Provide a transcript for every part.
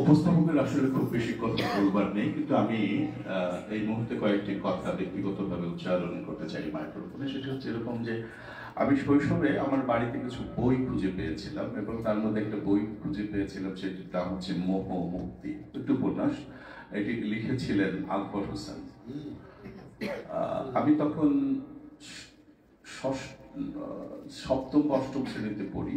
উপস্থাপকের আসলে খুব বেশি কথা বলবার নেই, কিন্তু আমি এই মুহূর্তে কয়েকটি কথা ব্যক্তিগতভাবে উচ্চারণ করতে চাই মাইক্রোফোনে। সেটা হচ্ছে এরকম যে আমি শৈশবে আমার বাড়িতে কিছু বই খুঁজে পেয়েছিলাম, এবং তার মধ্যে একটা বই খুঁজে পেয়েছিলাম, সেটির নাম হচ্ছে মোহ মুক্তি, একটি উপন্যাস। এটি লিখেছিলেন আকবর হোসেন। আমি তখন সপ্তম অষ্টম শ্রেণীতে পড়ি।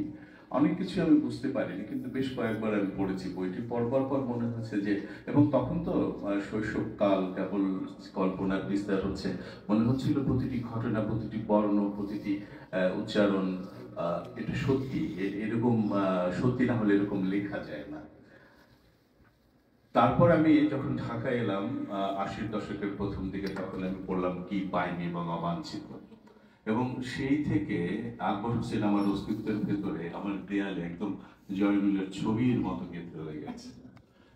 অনেক কিছু আমি বুঝতে পারিনি, কিন্তু বেশ কয়েকবার আমি পড়েছি বইটি। পড়বার পর মনে হচ্ছে যে, এবং তখন তো শৈশবকাল, কেবল কল্পনার বিস্তার হচ্ছে, মনে হচ্ছিল প্রতিটি ঘটনা, প্রতিটি বর্ণ, প্রতিটি উচ্চারণ এটা সত্যি, এরকম সত্যি না হলে এরকম লেখা যায় না। তারপর আমি যখন ঢাকা এলাম 80-র দশকের প্রথম দিকে, তখন আমি পড়লাম কি পাইনি এবং অবাঞ্ছিত, এবং সেই থেকে আকবর হোসেন আমার অস্তিত্বের ভেতরে, আমার দেয়ালে একদম জয়নুলের ছবির মতো গেঁথে হয়ে গেছে।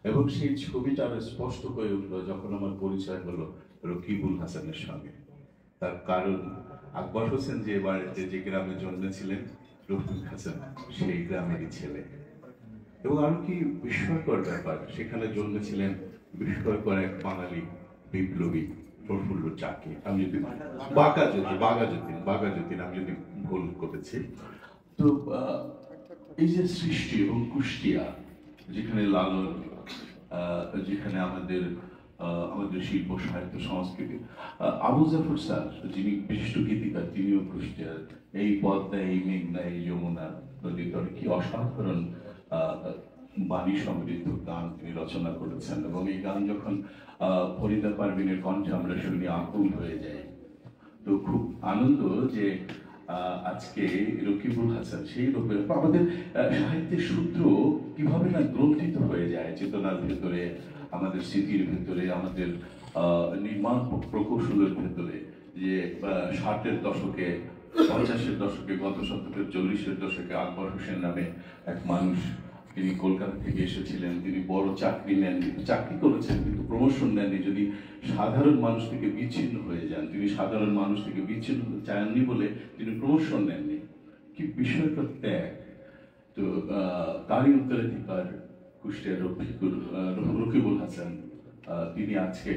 এবং সেই ছবিটা আরো স্পষ্ট হয়ে উঠলো যখন আমার পরিচয় হলো রকিবুল হাসানের সঙ্গে। তার কারণ আকবর হোসেন যে বাড়িতে, যে গ্রামে জন্মেছিলেন, রকিবুল হাসান সেই গ্রামেরই ছেলে। এবং আরো কি বিস্ময়কর ব্যাপার, সেখানে জন্মেছিলেন বিস্ময়কর এক বাঙালি বিপ্লবী প্রফুল্ল চাকি। আমি যদি বাঘাযতীন আমি যদি ভুল করেছি। তো এই যে সৃষ্টি এবং কুষ্টিয়া, যেখানে লালন, যেখানে আমাদের শিল্প সাহিত্য সংস্কৃতি, আবু জাফর স্যার যিনি বিশিষ্ট গীতিকার, তিনিও কুষ্টিয়ার। এই পদ্মা, এই মেঘনা, এই যমুনা নদীর তটে কি অসাধারণ বাণী সমৃদ্ধ গান তিনি রচনা করেছেন, এবং এই গান যখন ফরিদা পারভিনের কণ্ঠে আমরা শুনি, আকুল হয়ে যাই। তো খুব আনন্দ যে আজকে রকিবুল হাসান সেই রূপে আমাদের সাহিত্যের সূত্র কিভাবে না গ্রন্থিত হয়ে যায় চেতনার ভেতরে, আমাদের স্মৃতির ভেতরে, আমাদের নির্মাণ প্রকৌশলের ভেতরে। যে 60-এর দশকে, 50-এর দশকে, গত শতকের 40-এর দশকে আকবর হোসেন নামে এক মানুষ, তিনি কলকাতা থেকে এসেছিলেন। তিনি বড় চাকরি নেননি, চাকরি করেছেন কিন্তু প্রমোশন নেননি। যদি সাধারণ মানুষ থেকে বিচ্ছিন্ন হয়ে যান, তিনি সাধারণ মানুষ থেকে বিচ্ছিন্ন চাননি বলে তিনি প্রমোশন নেননি। কি বিষয়টা ত্যাগ! তো তারই উত্তরাধিকার কুষ্টিয়ার রকিবুল হাসান, তিনি আজকে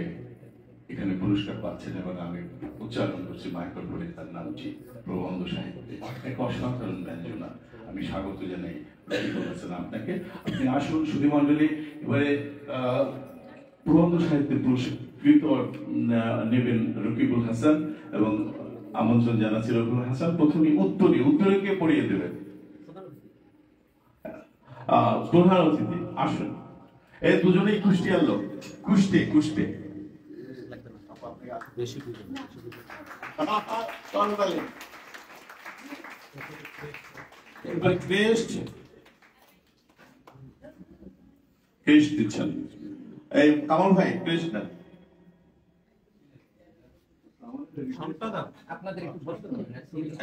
এখানে পুরস্কার পাচ্ছেন, এবং আমি উচ্চারণ করছি মাইক্রোফোনে তার নামটি। প্রবন্ধ সাহিত্যে এক অসাধারণ ব্যঞ্জনা। আমি স্বাগত জানাই রকিবুল হাসান আপনাকে। আপনি আসুন সুধীমণ্ডলী। এবারে প্রবন্ধ সাহিত্যে পুরস্কৃত নেবেন রকিবুল হাসান, এবং আমন্ত্রণ জানাচ্ছি রকিবুল হাসান প্রথমে উত্তরীকে পড়িয়ে দেবেন। প্রধান অতিথি আসুন। এই দুজনেই কুষ্টিয়ার লোক, কুষ্টে এবার ক্রেস্ট দিচ্ছেন। এই কামাল ভাই ক্রেস্ট দেন।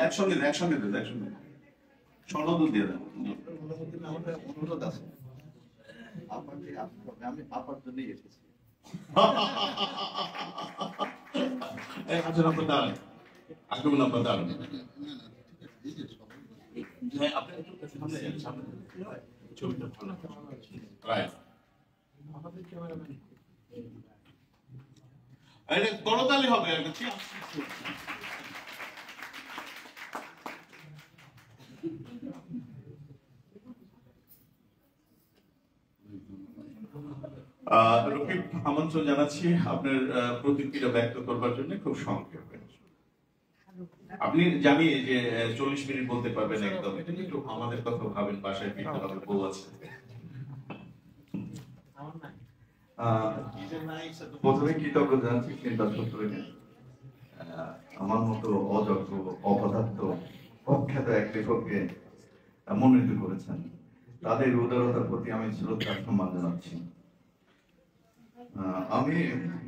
একসঙ্গে সনদ দিয়ে দেন। অনুরোধ আছে, আমি পাপার জন্যই এসেছি। করতালি হবে। রকিব, আমন্ত্রণ জানাচ্ছি আপনার প্রতিক্রিয়া ব্যক্ত করবার জন্য। খুব সংক্ষেপে আপনি জানি যে 40 মিনিট বলতে পারবেন একদম, একটু আমাদের কথা ভাবেন, বাসায় ফিরতে হবে, বউ আছে। প্রথমে কৃতজ্ঞ জানাচ্ছি আমার মতো অযোগ্য, অপদার্থ, অখ্যাত এক লেখককে মনোনীত করেছেন। তাদের উদারতার প্রতি আমি শ্রদ্ধা সম্মান জানাচ্ছি। আমি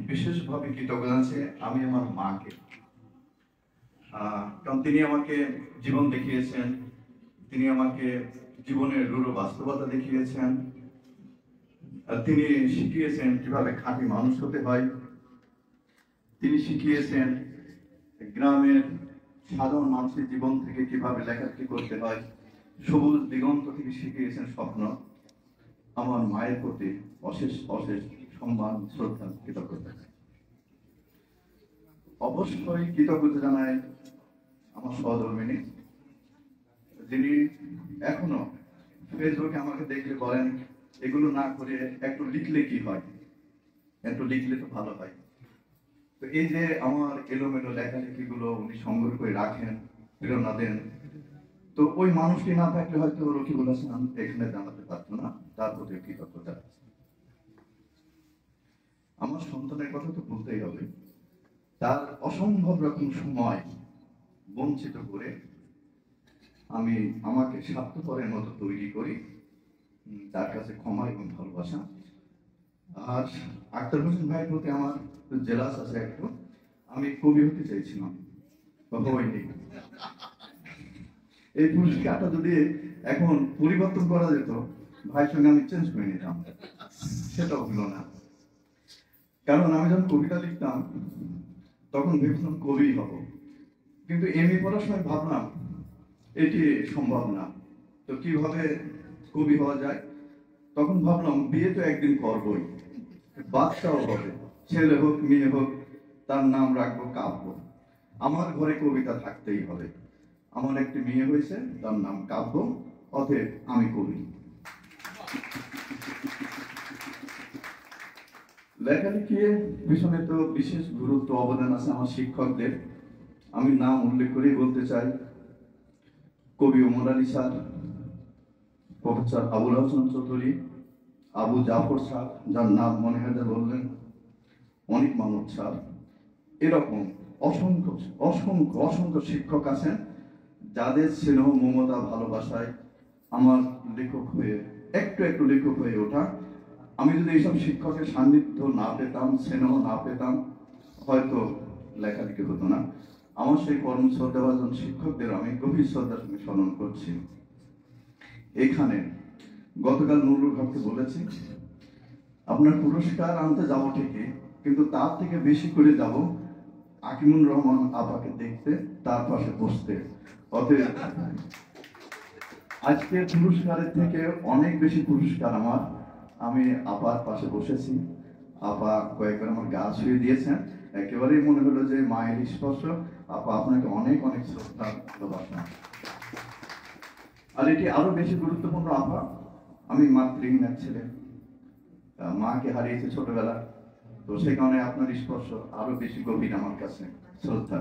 বিশেষভাবে কৃতজ্ঞ জানাচ্ছি আমি আমার মাকে, কারণ তিনি আমাকে জীবন দেখিয়েছেন, তিনি আমাকে জীবনের রূঢ় বাস্তবতা দেখিয়েছেন, তিনি শিখিয়েছেন কিভাবে খাঁটি মানুষ হতে হয়, তিনি শিখিয়েছেন গ্রামের সাধারণ মানুষের জীবন থেকে কিভাবে লেখালেখি করতে হয়, সবুজ দিগন্ত থেকে শিখিয়েছেন স্বপ্ন। আমার মায়ের প্রতি অশেষ অশেষ সম্মান, শ্রদ্ধা, কৃতজ্ঞতা। অবশ্যই কৃতজ্ঞতা জানাই আমার সহধর্মিনী, যিনি এখনো ফেসবুকে আমাকে দেখলে বলেন, এগুলো না করে একটু লিখলে কি হয়, একটু লিখলে তো ভালো হয়। তো এই যে আমার এলোমেলো লেখালেখিগুলো উনি সংগ্রহ করে রাখেন, প্রেরণা দেন, তো ওই মানুষটি না থাকলে হয়তো রকিবুল হাসান এখানে জানাতে পারতো না। তার প্রতি কৃতজ্ঞতা। আমার সন্তানের কথা তো বলতেই হবে। তার অসম্ভব রকম সময় বঞ্চিত করে আমি আমাকে স্বার্থপরের মতো তৈরি করি। তার কাছে ক্ষমা এবং ভালোবাসা। আর আক্তার হোসেন ভাইয়ের প্রতি আমার জেলাস আছে একটু। আমি কবি হতে চাইছিলাম, হয়নি। এই পুরস্কারটা যদি এখন পরিবর্তন করা যেত, ভাইয়ের সঙ্গে আমি চেঞ্জ করে নিতাম, সেটাও হলো না। কারণ আমি যখন কবিতা লিখতাম তখন ভেবেছিলাম কবি হব, কিন্তু এমএ পড়ার সময় ভাবলাম এটি সম্ভব না। তো কিভাবে কবি হওয়া যায়? তখন ভাবলাম বিয়ে তো একদিন করবই, বাচ্চাও হবে, ছেলে হোক মেয়ে হোক, তার নাম রাখবো কাব্য। আমার ঘরে কবিতা থাকতেই হবে। আমার একটি মেয়ে হয়েছে, তার নাম কাব্য, অতএব আমি কবি। লেখালেখির পিছনে তো বিশেষ গুরুত্ব অবদান আছে আমার শিক্ষকদের। আমি নাম উল্লেখ করেই বলতে চাই, কবি Omar Ali sir, professor Abul Hasan Chowdhury, Abu Jafar sir, যার নাম মনে হয় বললেন, অনিক মাহমুদ স্যার, এরকম অসংখ্য অসংখ্য অসংখ্য শিক্ষক আছেন যাদের স্নেহ, মমতা, ভালোবাসায় আমার লেখক হয়ে একটু একটু লেখক হয়ে ওঠা। আমি যদি এইসব শিক্ষকের সান্নিধ্য না পেতাম, স্নেহ না পেতাম, হয়তো লেখালেখি হতো না। আমার সেই পরম শ্রদ্ধাভাজন শিক্ষকদের আমি গভীর শ্রদ্ধার সঙ্গে স্মরণ করছি। এখানে গতকাল নুরুল হককে বলেছি, আপনার পুরস্কার আনতে যাবো ঠিকই, কিন্তু তার থেকে বেশি করে যাব আকিমুর রহমান আপাকে দেখতে, তার পাশে বসতে। অতএব আজকের পুরস্কারের থেকে অনেক বেশি পুরস্কার আমার। আমি আপার পাশে বসেছি, আপা কয়েকবার আমার গা ছুঁয়ে দিয়েছেন, একেবারেই মনে হলো যে মায়ের স্পর্শ। আপা, আপনাকে অনেক অনেক শ্রদ্ধা, ভালোবাসা। আর এটি আরো বেশি গুরুত্বপূর্ণ আপা, আমি মাতৃহীন এক ছেলে, মাকে হারিয়েছে ছোটবেলা, তো সে কারণে আপনার স্পর্শ আরো বেশি গভীর আমার কাছে, শ্রদ্ধা।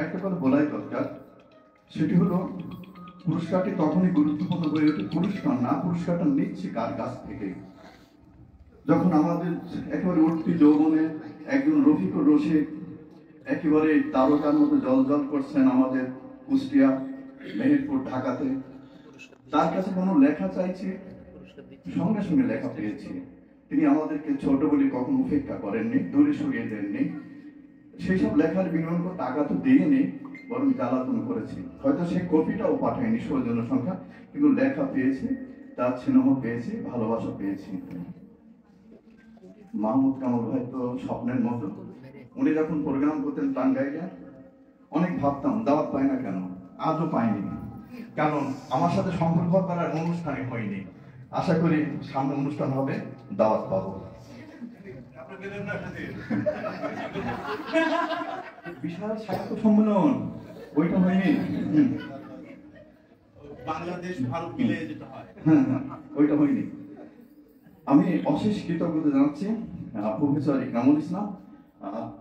একটা কথা বলাই দরকার, সেটি হলো পুরস্কারটি তখনই গুরুত্বপূর্ণ হয়ে ওঠে, পুরস্কার না, পুরস্কারটা নিচ্ছি কার কাছ থেকে। যখন আমাদের একেবারে উঠতি যৌবনে একজন রফিকুর রশিদ একেবারে তারকার মতো জল জল করছেন আমাদের কুষ্টিয়া, মেহেরপুর, ঢাকাতে, তার কাছে কোনো লেখা চাইছি, সঙ্গে সঙ্গে লেখা পেয়েছি। তিনি আমাদেরকে ছোট বলে কখনো উপেক্ষা করেননি, দূরে সরিয়ে দেননি। সেই সব লেখার বিনিময়ে টাকা তো দিইনি, বরং জ্বালাতন করেছি। হয়তো সেই কপিটাও পাঠায়নি সৌজন্য সংখ্যা, কিন্তু লেখা পেয়েছি, তার স্নেহ পেয়েছি, ভালোবাসা পেয়েছি। মাহমুদ কামাল ভাই তো স্বপ্নের মতো। উনি যখন প্রোগ্রাম করতেন টাঙ্গাইলে, অনেক ভাবতাম দাওয়াত পাই না কেন, আজও পাইনি। কারণ আমার সাথে সম্পর্ক করার অনুষ্ঠানে হয়নি। আশা করি সামনে অনুষ্ঠান হবে, দাওয়াত পাবো। বিশাল সাহিত্য সম্মেলন, ওইটা হয়নি, বাংলাদেশ ভারত মিলে যেটা হয়, হ্যাঁ, ওইটা হয়নি। আমি অশেষ কৃতজ্ঞতা জানাচ্ছি প্রফেসর ইকরামুল ইসলাম।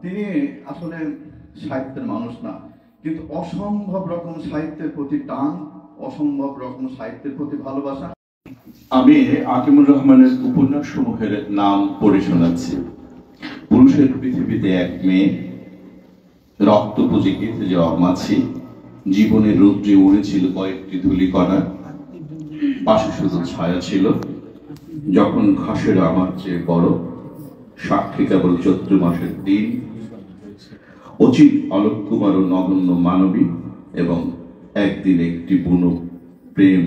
তিনি আসলে সাহিত্যের মানুষ না, কিন্তু অসম্ভব রকম সাহিত্যের প্রতি টান, অসম্ভব রকম সাহিত্যের প্রতি ভালোবাসা। আমি আকিমুর রহমানের উপন্যাস সমূহের নাম পড়ে শোনাচ্ছি। পুরুষের পৃথিবীতে এক মেয়ে, রক্ত পুজিকিতে যে অমাছি, জীবনের রৌদ্রে উড়েছিল কয়েকটি ধূলিকণা, পাশে শুধু ছায়া ছিল, যখন ঘাসের আমার চেয়ে বড়, সাক্ষী কেবল চৈত্র মাসের দিন, অচির অলোক কুমার ও নগণ্য মানবী, এবং একদিন একটি বুনো প্রেম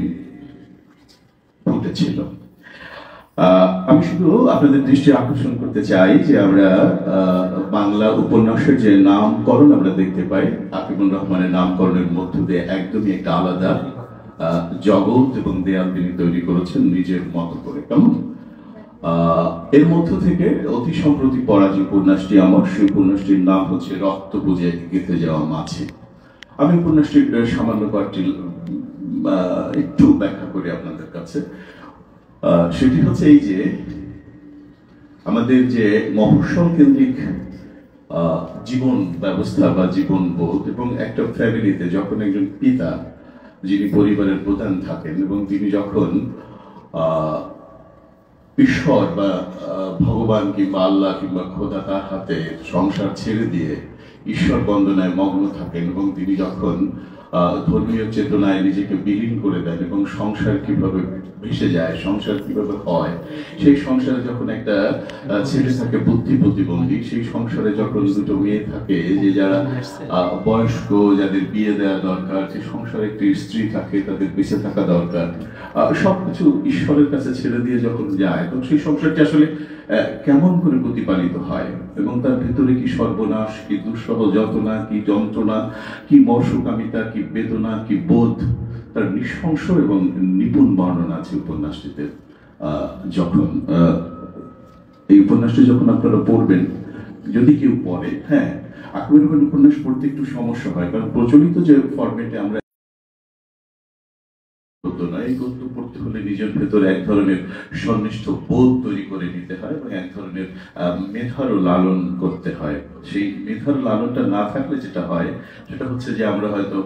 ঘটেছিল। আমি শুধু আপনাদের দৃষ্টি আকর্ষণ করতে চাই যে আমরা বাংলা উপন্যাসের যে নামকরণ আমরা দেখতে পাই, আকিমুর রহমানের নামকরণের মধ্য দিয়ে একদমই একটা আলাদা জগৎ এবং দেয়াল তিনি তৈরি করেছেন নিজের মতো করে, কেমন? এর মধ্য থেকে অতি সম্প্রতি পড়া যে উপন্যাসটি আমার, সেই উপন্যাসটির নাম হচ্ছে রক্ত বুঝে গেঁথে যাওয়া মাছি। আমি উপন্যাসটির সামান্য কয়েকটি একটু ব্যাখ্যা করি আপনাদের কাছে। সেটি হচ্ছে এই যে আমাদের যে মফস্বল কেন্দ্রিক জীবন ব্যবস্থা বা জীবন বোধ, এবং একটা ফ্যামিলিতে যখন একজন পিতা যিনি পরিবারের প্রধান থাকেন এবং তিনি যখন ঈশ্বর বা ভগবান কিংবা আল্লাহ কিংবা খোদা তার হাতে সংসার ছেড়ে দিয়ে ঈশ্বর বন্দনায় মগ্ন থাকেন, এবং তিনি যখন ধর্মীয় চেতনায় নিজেকে বিলীন করে দেন এবং সংসার কিভাবে ভেসে যায়, সংসার কিভাবে হয়, সেই সংসারে যখন একটা ছেলে থাকে বুদ্ধি প্রতিবন্ধী, সেই সংসারে যখন দুটো মেয়ে থাকে যে যারা বয়স্ক, যাদের বিয়ে দেওয়া দরকার, যে সংসারে একটি স্ত্রী থাকে, তাদের বেঁচে থাকা দরকার, সবকিছু ঈশ্বরের কাছে ছেড়ে দিয়ে যখন যায়, তখন সেই সংসারটি আসলে কেমন করে প্রতিপালিত হয়, এবং তার ভেতরে কি সর্বনাশ, কি দুঃসহ যন্ত্রণা, কি যন্ত্রণা, কি মর্ষকামিতা, কি বেদনা, কি বোধ, তার নৃশংস এবং নিপুণ বর্ণনা আছে উপন্যাসটিতে। যখন এই উপন্যাসটি যখন আপনারা পড়বেন, যদি কেউ পড়ে, হ্যাঁ, আকবর খান উপন্যাস পড়তে একটু সমস্যা হয়, কারণ প্রচলিত যে ফরম্যাটে আমরা এই গদ্য পড়তে হলে নিজের ভেতরে এক ধরনের সন্নিষ্ঠ বোধ তৈরি করে নিতে হয় এবং এক ধরনের মেধারও লালন করতে হয়। সেই মেধার লালনটা না থাকলে যেটা হয় সেটা হচ্ছে যে আমরা হয়তো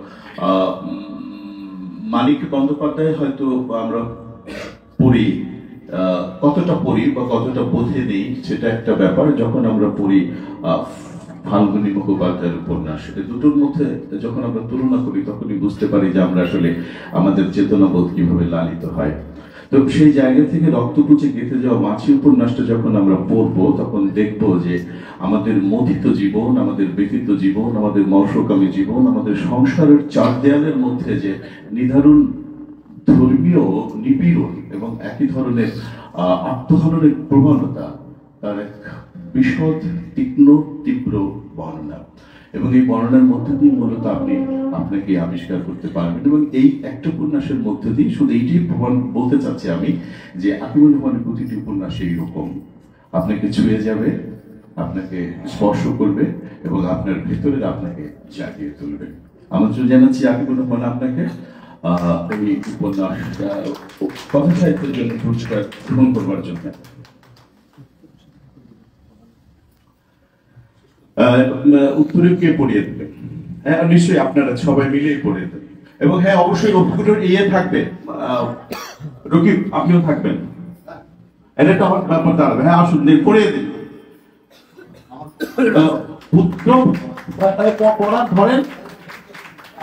মানিক বন্দ্যোপাধ্যায় হয়তো আমরা পড়ি, কতটা পড়ি বা কতটা বোধে নেই সেটা একটা ব্যাপার। যখন আমরা পড়ি ফাল্গুনী মুখোপাধ্যায়ের উপন্যাস, দুটোর মধ্যে যখন আমরা তুলনা করি তখনই বুঝতে পারি যে আমরা আসলে আমাদের চেতনাবোধ কিভাবে লালিত হয়। তো সেই জায়গা থেকে রক্তকুচে গেঁথে যাওয়া মাছি উপন্যাসটা যখন আমরা পড়বো, তখন দেখবো যে আমাদের মথিত জীবন, আমাদের ব্যতীত জীবন, আমাদের মর্ষকামী জীবন, আমাদের সংসারের চার দেয়ালের মধ্যে যে নির্ধারণ ধর্মীয় নিপীড়ন এবং একই ধরনের আত্মহননের প্রবণতা, তার এক বিশদ তীক্ষ্ণ তীব্র বর্ণনা, এবং এই বর্ণনার মধ্যে দিয়ে মূলত আপনি আপনাকে আবিষ্কার করতে পারবেন। এবং এই একটা উপন্যাসের মধ্যে দিয়ে শুধু এইটাই প্রমাণ বলতে চাচ্ছি আমি যে আকিবুর রহমানের প্রতিটি উপন্যাস এইরকম আপনাকে ছুঁয়ে যাবে, আপনাকে স্পর্শ করবে এবং আপনার ভেতরে আপনাকে জাগিয়ে তুলবে। আমন্ত্রণ জানাচ্ছি আকিবুর রহমান আপনাকে এই উপন্যাস কথা সাহিত্যের জন্য পুরস্কার গ্রহণ করবার জন্য। উত্তরে কে পড়িয়ে দেবে? হ্যাঁ, নিশ্চয়ই আপনারা সবাই মিলেই পড়িয়ে দেবেন। এবং হ্যাঁ, অবশ্যই রফিকুলের থাকবে, রকিব আপনিও থাকবেন, এটা তো আমার ব্যাপার দাঁড়াবে। হ্যাঁ, আসুন পড়িয়ে দিন। পুত্র পড়ান, ধরেন,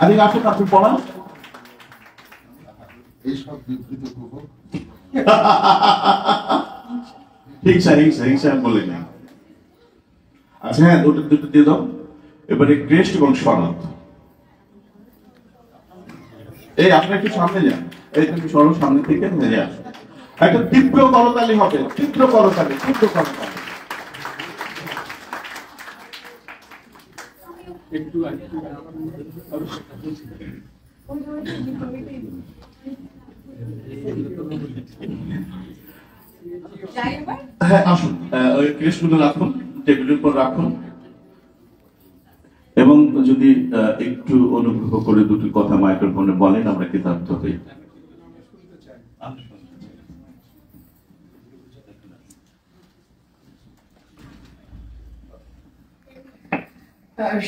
আরে আসুন, আপনি পড়ান। এইসব বিবৃত করবো হিংসা বলে নেই। আচ্ছা, হ্যাঁ, দুটো দিয়ে দাও। এবারে ক্রেস্ট এবং শরৎ, এই আপনার একটু সামনে যান, এই তুমি শরৎ সামনে থেকে মেরে আসো। একটা তীব্র করতালি হবে, তীব্র করতালি, তীব্র করতালি। হ্যাঁ, আসুন, ওই ক্রেস্টগুলো রাখুন, টেবিলের উপর রাখুন, এবং যদি একটু অনুগ্রহ করে দুটি কথা মাইক্রোফোনে বলেন, আমরা কৃতার্থ হই।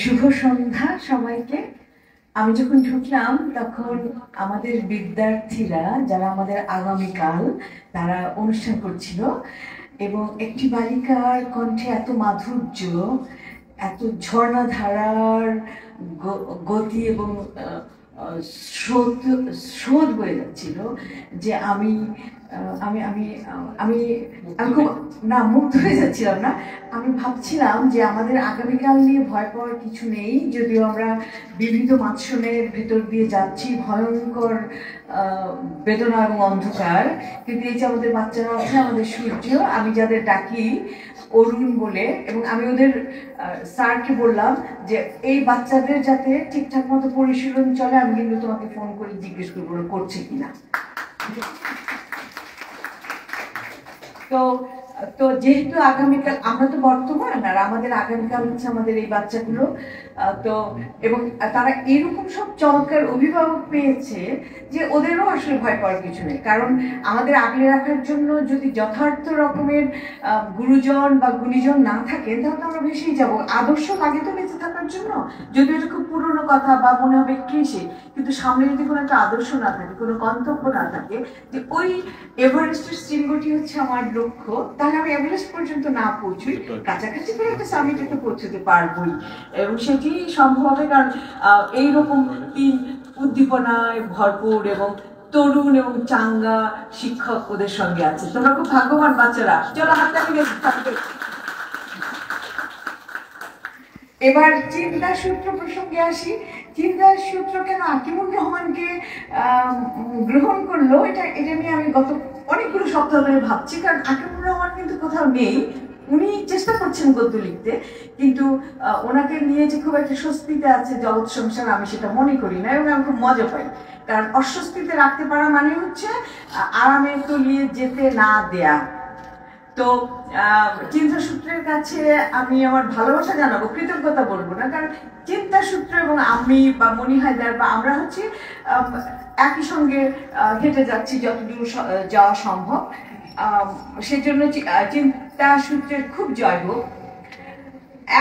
শুভ সন্ধ্যা সবাইকে। আমি যখন ঢুকলাম তখন আমাদের বিদ্যার্থীরা যারা আমাদের আগামীকাল, তারা অনুষ্ঠান করছিল, এবং একটি বালিকার কণ্ঠে এত মাধুর্য, এত ঝর্ণাধারার গতি এবং স্রোত বয়ে যাচ্ছিল যে আমি আমি আমি আমি আমি খুব মুগ্ধ হয়ে যাচ্ছিলাম না। আমি ভাবছিলাম যে আমাদের আগামীকাল নিয়ে ভয় পাওয়ার কিছু নেই, যদিও আমরা বিবিধ মাৎসনের ভেতর দিয়ে যাচ্ছি, ভয়ঙ্কর বেদনা এবং অন্ধকার, কিন্তু এই যে আমাদের বাচ্চারা আছে, আমাদের সূর্য, আমি যাদের ডাকি অরুণ বলে, এবং আমি ওদের স্যারকে বললাম যে এই বাচ্চাদের যাতে ঠিকঠাক মতো পরিশীলন চলে, আমি কিন্তু তোমাকে ফোন করে জিজ্ঞেস করবো করছে কিনা। তো তো যেহেতু আগামীকাল আমরা তো বর্তমান, আর আমাদের আগামীকাল হচ্ছে আমাদের এই বাচ্চাগুলো, তো এবং তারা এরকম সব চমৎকার অভিভাবক পেয়েছে যে ওদেরও আসলে ভয় পাওয়ার কিছু নেই। কারণ আমাদের আগলে রাখার জন্য যদি যথার্থ রকমের গুরুজন বা গুণীজন না থাকে তাহলে আমরা ভেসেই যাব। আদর্শ লাগে তো বেঁচে থাকার জন্য, যদিও এটা খুব পুরনো কথা বা মনে হবে ক্লিশে, কিন্তু সামনে যদি কোনো একটা আদর্শ না থাকে, কোনো গন্তব্য না থাকে, যে ওই এভারেস্টের শৃঙ্গটি হচ্ছে আমার লক্ষ্য, তাহলে আমি এভারেস্ট পর্যন্ত না পৌঁছই, কাছাকাছি করে একটা সামিটে তো পৌঁছতে পারবোই। এবং সেটি সম্ভব হবে কারণ এইরকম তিন উদ্দীপনায় ভরপুর এবং তরুণ এবং চাঙ্গা শিক্ষক ওদের সঙ্গে আছে। তোমরা খুব ভাগ্যবান বাচ্চারা। চলো হাতটা মিলে থাকবে। এবার চিন্তা সূত্র প্রসঙ্গে আসি। চিন্তা সূত্র কেন আকিমুর রহমানকে গ্রহণ করলো, এটা নিয়ে আমি গত অনেকগুলো সপ্তাহ ধরে ভাবছি। কারণ আকিমুর রহমান কিন্তু কোথাও নেই, উনি চেষ্টা করছেন গদ্য লিখতে, কিন্তু ওনাকে নিয়ে যে খুব একটা স্বস্তিতে আছে জগৎ সংসার, আমি সেটা মনে করি না, এবং আমি খুব মজা পাই। কারণ অস্বস্তিতে রাখতে পারা মানে হচ্ছে আরামে তলিয়ে যেতে না দেয়া। তো চিন্তা সূত্রের কাছে আমি আমার ভালোবাসা জানাবো, কৃতজ্ঞতা বলবো না, কারণ চিন্তা সূত্র এবং আমি বা মনি হায়দার বা আমরা হচ্ছে একই সঙ্গে হেঁটে যাচ্ছি যতদূর যাওয়া সম্ভব। সেজন্য চিন্তা সূত্রের খুব জয় হোক।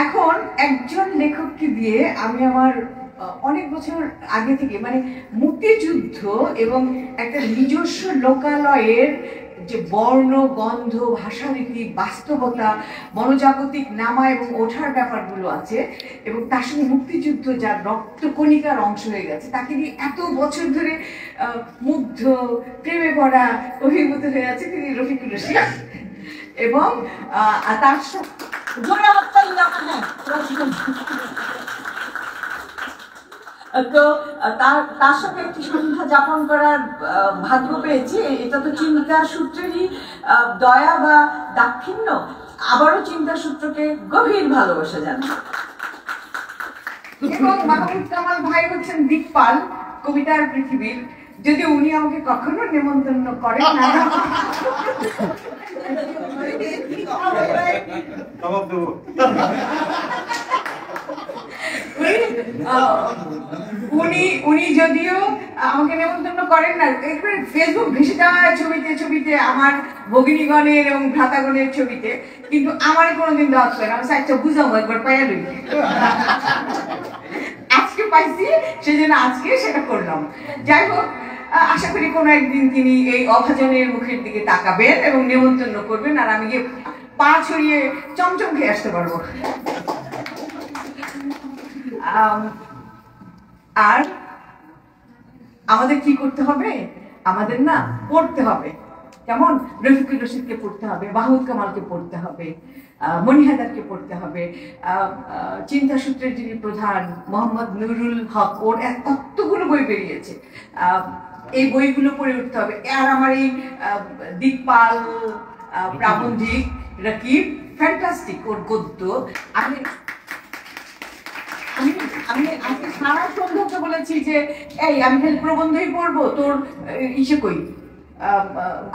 এখন একজন লেখককে দিয়ে আমি আমার অনেক বছর আগে থেকে, মানে মুক্তিযুদ্ধ এবং একটা নিজস্ব লোকালয়ের যে বর্ণ গন্ধ ভাষারীতি বাস্তবতা মনোজাগতিক নামা এবং ওঠার ব্যাপারগুলো আছে, এবং তার সঙ্গে মুক্তিযুদ্ধ যার রক্তকণিকার অংশ হয়ে গেছে, তাকে নিয়ে এত বছর ধরে মুগ্ধ প্রেমে পড়া অভিভূত হয়ে আছে তিনি রফিকুর রশিদ। এবং তার তো তার সাথে একটি সন্ধ্যা যাপন করার ভাগ্য পেয়েছি। এটা তো চিন্তা সূত্রেরই দয়া বা দাক্ষিণ্য। আবারও চিন্তা সূত্রকে গভীর ভালোবাসা জানাই। এবং মাহমুদ কামাল ভাই হচ্ছেন দিকপাল কবিতার পৃথিবীর, যদি উনি আমাকে কখনো নেমন্তন্ন করেন না, উনি যদিও আমাকে নেমন্তন্ন করেন না, একবারে ফেসবুক ভেসে যাওয়া ছবিতে আমার ভগিনীগণের এবং ভ্রাতাগণের ছবিতে, কিন্তু আমার কোনোদিন দাওয়াত হয় না। আমি আচ্ছা বুঝাবো, একবার পাইয়া লই, আজকে পাইছি সেজন্য আজকে সেটা করলাম। যাই হোক, আশা করি কোনো একদিন তিনি এই অভাজনের মুখের দিকে তাকাবেন এবং নেমন্তন্ন করবেন, আর আমি গিয়ে পা ছড়িয়ে চমচম খেয়ে আসতে পারবো। আর আমাদের কি করতে হবে? আমাদের না পড়তে হবে। যেমন রফিকুর রশিদকে পড়তে হবে, মাহমুদ কামালকে পড়তে হবে, মনি হায়দারকে পড়তে হবে, চিন্তা সূত্রের যিনি প্রধান মোহাম্মদ নুরুল হক, ওর কতগুলো বই বেরিয়েছে, এই বইগুলো পড়ে উঠতে হবে। আর আমার এই দিকপাল প্রাবন্ধিক রাকিব ফ্যান্টাস্টিক, ওর গদ্য। আমি আজকে সারা সন্ধ্যাকে বলেছি যে এই আমি খালি প্রবন্ধই পড়বো, তোর ইসে কই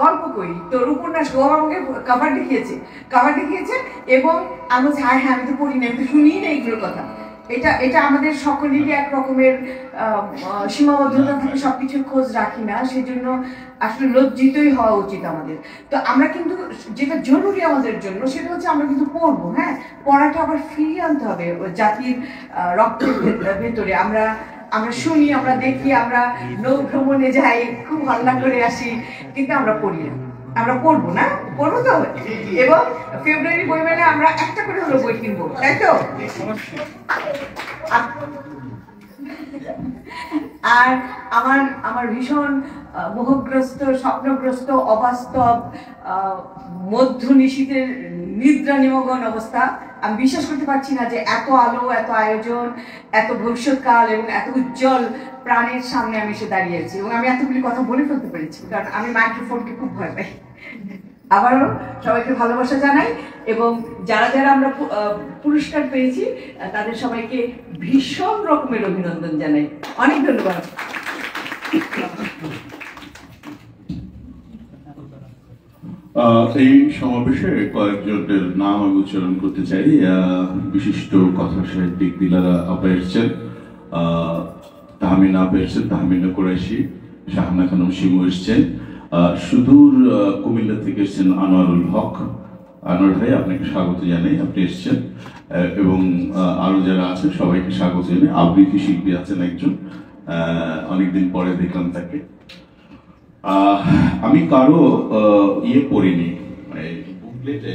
গল্প কই, তোর উপন্যাস। ও আমাকে কাভার দেখিয়েছে এবং আমি বলছি হ্যাঁ আমি তো পড়ি না, আমি তো শুনি না এইগুলোর কথা। এটা আমাদের সকলেরই এক রকমের সীমাবদ্ধতা থেকে সবকিছুর খোঁজ রাখি না, সেজন্য আসলে লজ্জিতই হওয়া উচিত আমাদের। তো আমরা কিন্তু যেটা জরুরি আমাদের জন্য সেটা হচ্ছে আমরা কিন্তু পড়বো। হ্যাঁ, পড়াটা আবার ফিরিয়ে আনতে হবে জাতির রক্তের ভেতরে। আমরা শুনি, আমরা দেখি, আমরা নৌ ভ্রমণে যাই, খুব হল্লা করে আসি, কিন্তু আমরা পড়ি না। আমরা পড়বো না, পড়বো তো। এবং ফেব্রুয়ারি বইমেলায় আমরা একটা করে হলো বই কিনবো, তাই তো? আর আমার ভীষণ মোহগ্রস্ত, স্বপ্নগ্রস্ত, অবাস্তব, মধ্য নিশীথের নিদ্রা নিমগ্ন অবস্থা। আমি বিশ্বাস করতে পারছি না যে এত আলো, এত আয়োজন, এত ভবিষ্যৎকাল এবং এত উজ্জ্বল প্রাণের সামনে আমি এসে দাঁড়িয়েছি, এবং আমি এতগুলি কথা বলে ফেলতে পেরেছি, কারণ আমি মাইক্রোফোনকে খুব ভয় পাই। আবারও সবাইকে ভালোবাসা জানাই এবং যারা যারা আমরা পুরস্কার পেয়েছি তাদের সবাইকে ভীষণ রকমের অভিনন্দন জানাই। অনেক ধন্যবাদ। এই সমাবেশে কয়েকজনের নাম আমি উচ্চারণ করতে চাই। বিশিষ্ট কথা সাহিত্যিক দিলারা আপা এসছেন, তাহমিনা আপা এসছেন, তাহমিনা কুরাইশি, শাহানা খানম শিমু এসছেন, সুদূর কুমিল্লা থেকে এসছেন আনোয়ারুল হক। আনোয়ার ভাই, আপনাকে স্বাগত জানাই, আপনি এসছেন, এবং আরো যারা আছেন সবাইকে স্বাগত জানাই। আবৃত্তি শিল্পী আছেন একজন, অনেকদিন পরে দেখলাম তাকে। আমি কারো ইয়ে পড়িনি, বুকলেটে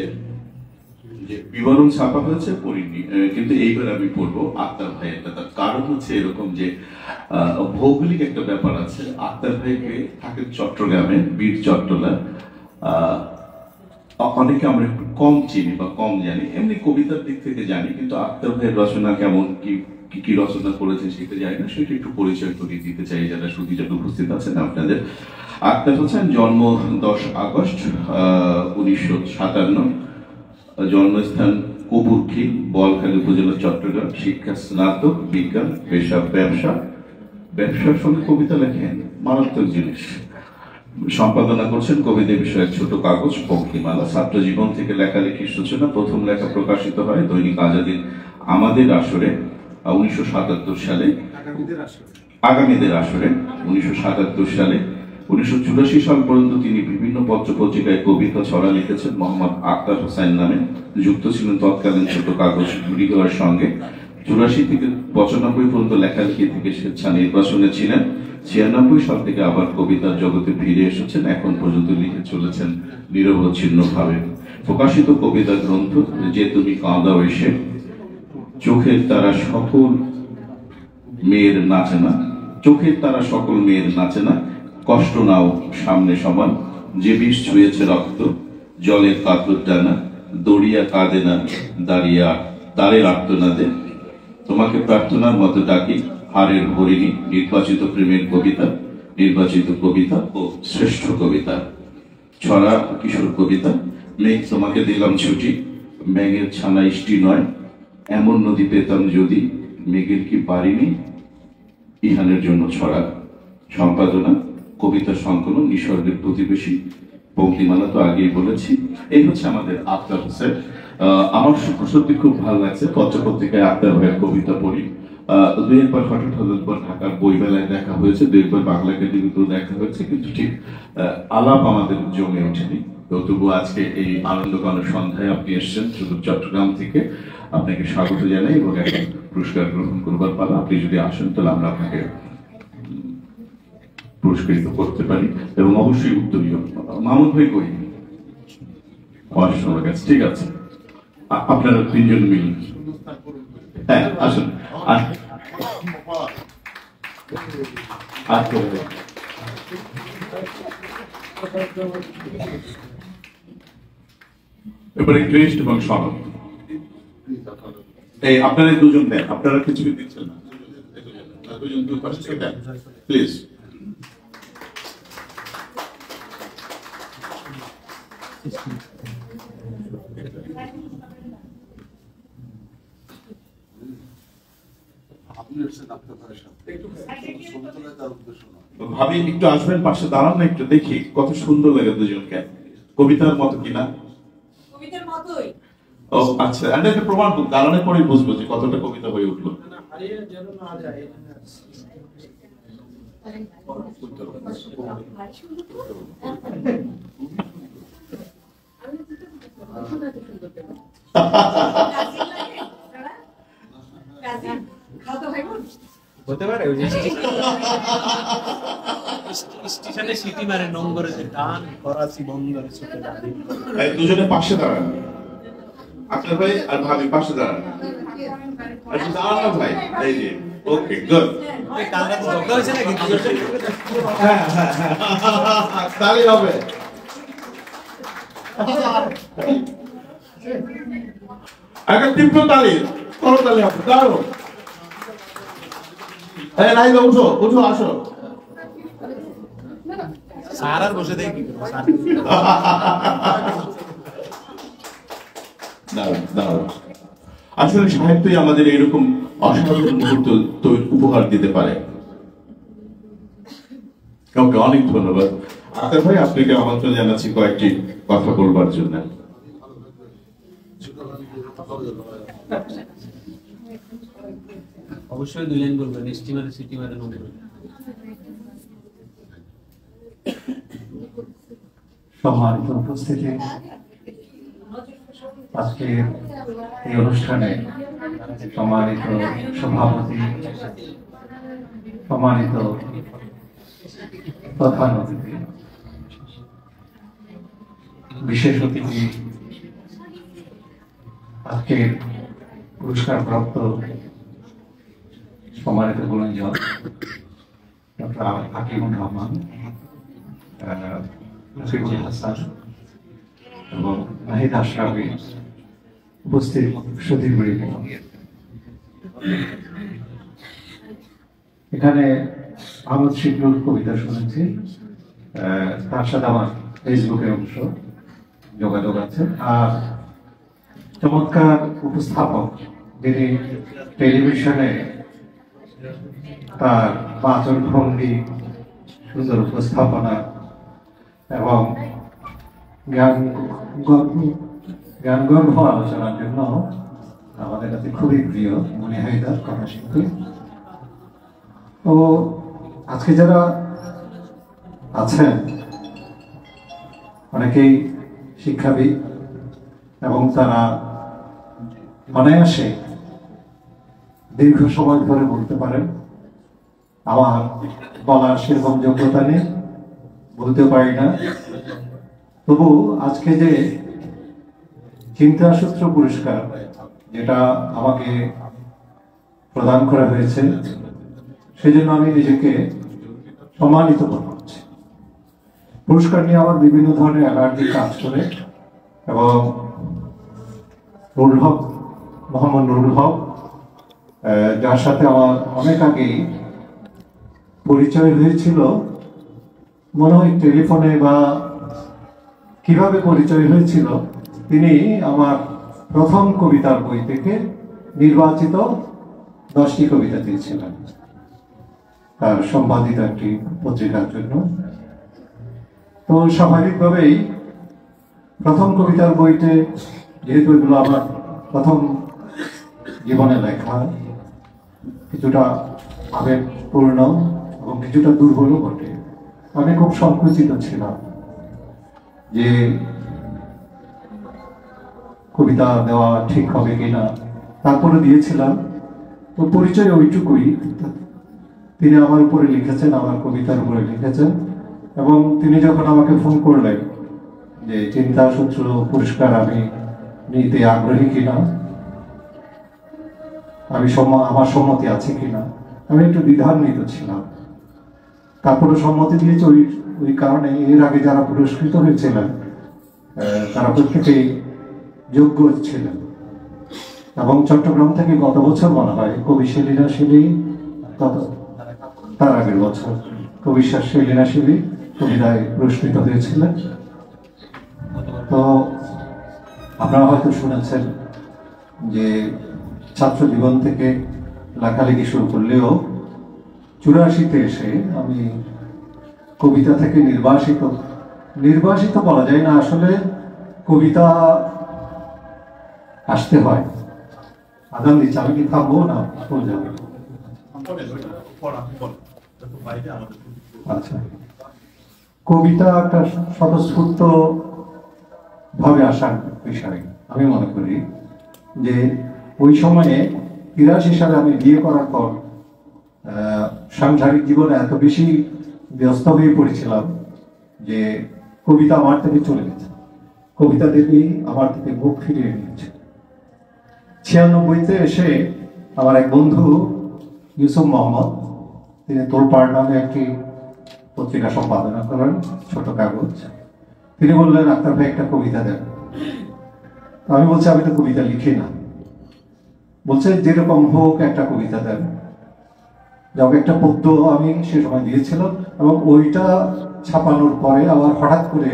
যে বিবরণ ছাপা হয়েছে পড়িনি, কিন্তু এইবার আমি পড়বো আক্তার ভাইয়েরটা। তার কারণ হচ্ছে এরকম যে ভৌগোলিক একটা ব্যাপার আছে। আক্তার ভাইকে থাকেন চট্টগ্রামে, বীর চট্টলা। অনেকে আমরা একটু কম চিনি বা কম জানি, এমনি কবিতার দিক থেকে জানি, কিন্তু আক্তার ভাইয়ের রচনা কেমন, কি রচনা করেছেন সেটা জানি না, সেটা একটু পরিচয় করিয়ে দিতে চাই যারা সুদীজন উপস্থিত আছেন আপনাদের। আক্তার হোসেন, জন্ম 10 আগস্ট 1957, জন্মস্থান কবুরখিল, বোয়ালখালী উপজেলা, চট্টগ্রাম। শিক্ষা স্নাতক, বিজ্ঞান, পেশা ব্যবসা। ব্যবসার সঙ্গে কবিতা লেখেন, মারাত্মক জিনিস। সম্পাদনা করছেন কবিতা বিষয়ক ছোট কাগজ পঙ্ক্তিমালা। ছাত্র জীবন থেকে লেখালেখির সূচনা। প্রথম লেখা প্রকাশিত হয় দৈনিক আজাদীর আমাদের আসরে 1977 সালে, আগামীদের আসরে 1977 সালে। 1984 সাল পর্যন্ত তিনি বিভিন্ন পত্র পত্রিকায় কবিতা ছড়া লিখেছেন মোহাম্মদ আক্তার হোসেন নামে। যুক্ত ছিলেন তৎকালীন ছোট কাগজ হৃদয়ের সঙ্গে। 84 থেকে 95 পর্যন্ত লেখালেখি থেকে স্বেচ্ছা নির্বাচনে ছিলেন। 96 সাল থেকে আবার কবিতার জগতে ফিরে এসেছেন, এখন পর্যন্ত লিখে চলেছেন নিরবচ্ছিন্ন ভাবে। প্রকাশিত কবিতা গ্রন্থ যে তুমি কাঁদাও এসে, চোখের তারা সকল মেয়ের নাচে না, চোখের তারা সকল মেয়ের নাচে না, কষ্ট নাও সামনে সমান, যে বিষ ছুঁয়েছে রক্ত, জলের কাতর ডানা, দড়িয়া কাঁদে না দাঁড়িয়া দ্বারের আর্তনাদে, তোমাকে প্রার্থনার মতো ডাকি, হারের হরিণী, নির্বাচিত প্রেমের কবিতা, নির্বাচিত কবিতা ও শ্রেষ্ঠ কবিতা, ছড়া কিশোর কবিতা। মেঘ তোমাকে দিলাম ছুটি, মেঘের ছানা ইষ্টি নয়, এমন নদী পেতাম যদি, মেঘের কি পারিনি, ইহানের জন্য ছড়া। সম্পাদনা কবিতা সংকলন নিসর্গের প্রতিবেশী, পঙ্ক্তিমালা তো আগেই বলেছি। এই হচ্ছে আমাদের আক্তার হোসেন। আমার সত্যি খুব ভালো লাগছে, পত্র পত্রিকায় আক্তার ভাইয়ের কবিতা পড়ি। দুই একবার হঠাৎ ঢাকার বইমেলায় দেখা হয়েছে, দুই একবার বাংলা একাডেমিতেও দেখা হয়েছে, কিন্তু ঠিক আলাপ আমাদের জমে ওঠেনি। তো তবু আজকে এই আনন্দঘন সন্ধ্যায় আপনি এসেছেন শুধু চট্টগ্রাম থেকে, আপনাকে স্বাগত জানাই এবং এখন পুরস্কার গ্রহণ করবার পালা। আপনি যদি আসেন তাহলে আমরা আপনাকে পুরস্কৃত করতে পারি, এবং অবশ্যই উত্তরীয়। মামুন ভাই কই? অসম্ভব গেছে, ঠিক আছে, আপনারা তিনজন মিলে, হ্যাঁ আসুন। এবারে ক্রেস্ট এবং সনদ এই আপনারা দুজন দেন, আপনারা কিছু দিচ্ছেন না, দুজন দুই পাশে থেকে দেন প্লিজ। ভাবি একটু আসবেন পাশে, দাঁড়ান না, একটু দেখি কত সুন্দর লাগে দুজনকে, কবিতার মতো কিনা? কবিতার মতোই। ও আচ্ছা, এটা একটা প্রমাণ, দাঁড়ানোর পরেই বুঝবো যে কতটা কবিতা হয়ে উঠলো। হতে পারে ওই যে স্টেশনে সিটি মারে নম্বরে যে গান করাচি বন্দরে চলে যাবে। এই দুজনে পাশে দাঁড়ান, আক্তার ভাই আর ভাবি পাশে দাঁড়ান। আচ্ছা দাঁড়ান ভাই, এই যে ওকে গুড। এই কালটা তো দরকার হয়েছে নাকি? হ্যাঁ তাহলে হবে। আগে তীব্র তালি, করতালি হবে, দাঁড়ো। এই নাইলে উঠো, উঠো আসো। স্যার আর বসে দেখি স্যার দারুণ। আসলে সাহিত্যই আমাদের এরকম অসাধারণ মুহূর্ত উপহার দিতে পারে। ওকে, অনেক ধন্যবাদ আকার ভাই, আপনাকে আমন্ত্রণ জানাচ্ছি কয়েকটি কথা বলবার জন্য। অবশ্যই 2 লাইন বলবেন, স্টিমারে সিটি মারে নম্বর। সম্মানিত উপস্থিতি, আজকে এই অনুষ্ঠানে সম্মানিত সভাপতি, সম্মানিত প্রধান অতিথি, বিশেষ অতিথি, আজকের পুরস্কারপ্রাপ্ত সম্মানিত গুণজন ডক্টর হাকিমুর রহমান, রফিকুল হাসান এবং নাহিদ আশরাফি, উপস্থিত সুধীবৃন্দ, এখানে আহমদ শিবনুর কবিতা শুনেছি, তার সাথে আমার ফেসবুকের অংশ যোগাযোগ আছে। আর চমৎকার উপস্থাপক, যিনি টেলিভিশনে তার বাচন ভঙ্গি, সুন্দর উপস্থাপনা এবং জ্ঞানগর্ভ আলোচনার জন্য আমাদের কাছে খুবই প্রিয় মনি হায়দার কথা শিল্পী। তো আজকে যারা আছেন অনেকেই শিক্ষাবিদ এবং তারা অনায়াসে দীর্ঘ সময় ধরে বলতে পারেন। আমার বলার সেরকম যোগ্যতা নেই, বলতে পারি না। তবু আজকে যে চিন্তাসূত্র পুরস্কার যেটা আমাকে প্রদান করা হয়েছে, সেজন্য আমি নিজেকে সম্মানিত মনে করছি। পুরস্কার নিয়ে আমার বিভিন্ন ধরনের অ্যালার্জি কাজ করে এবং নুরুল হক, মোহাম্মদ নুরুল হক, যার সাথে আমার অনেক আগেই পরিচয় হয়েছিল, মনে হয় টেলিফোনে বা কিভাবে পরিচয় হয়েছিল, তিনি আমার প্রথম কবিতার বই থেকে নির্বাচিত 10টি কবিতা দিয়েছিলেন তার সম্পাদিত একটি পত্রিকার জন্য। তো স্বাভাবিকভাবেই প্রথম কবিতার বইতে, যেহেতু এগুলো আমার প্রথম জীবনে লেখা, কিছুটা আবেগপূর্ণ এবং কিছুটা দুর্বলও বটে, আমি খুব সংকুচিত ছিলাম যে কবিতা দেওয়া ঠিক হবে কিনা, তারপরে দিয়েছিলাম। তো পরিচয় ওইটুকুই, তিনি আমার উপরে লিখেছেন, আমার কবিতার উপরে লিখেছেন। এবং তিনি যখন আমাকে ফোন করলেন যে চিন্তাসূত্র পুরস্কার আমি নিতে আগ্রহী কিনা, আমার সম্মতি আছে কিনা, আমি একটু দ্বিধান্বিত ছিলাম। তারপরে সম্মতি দিয়েছে ওই কারণে এর আগে যারা পুরস্কৃত হয়েছিলেন তারা প্রত্যেকেই যোগ্য ছিলেন। এবং চট্টগ্রাম থেকে গত বছর মনে হয় কবি সেলিনা শিলি, তার আগের বছর কবি সেলিনা শিলি কবিতায় পুরস্কৃত হয়েছিলেন। তো আপনারা হয়তো শুনেছেন যে ছাত্র জীবন থেকে লেখালেখি শুরু করলেও 84-তে এসে আমি কবিতা থেকে নির্বাসিত বলা যায় না, আসলে কবিতা আসতে হয়। আগাম দিচ্ছে, আমি কি থামবো না চলে যাবো? আচ্ছা, কবিতা একটা স্বতঃস্ফূর্ত ভাবে আসার বিষয়। আমি মনে করি যে ওই সময়ে 83 সালে আমি বিয়ে করার পর সাংসারিক জীবনে এত বেশি ব্যস্ত হয়ে পড়েছিলাম যে কবিতা আমার থেকে চলে গেছে, কবিতা দেখেই আমার থেকে মুখ ফিরিয়ে নিয়েছে। 96-তে এসে আমার এক বন্ধু ইউসুফ মোহাম্মদ, তিনি তোলপাড় নামে একটি পত্রিকা সম্পাদনা করেন, ছোট কাগজ। তিনি বললেন আক্তার ভাই একটা কবিতা দেন। আমি বলছি আমি তো কবিতা লিখি না। বলছে যেরকম হোক একটা কবিতা দেন। যাকে একটা পদ্য আমি সে সময় দিয়েছিলাম এবং ওইটা ছাপানোর পরে আবার হঠাৎ করে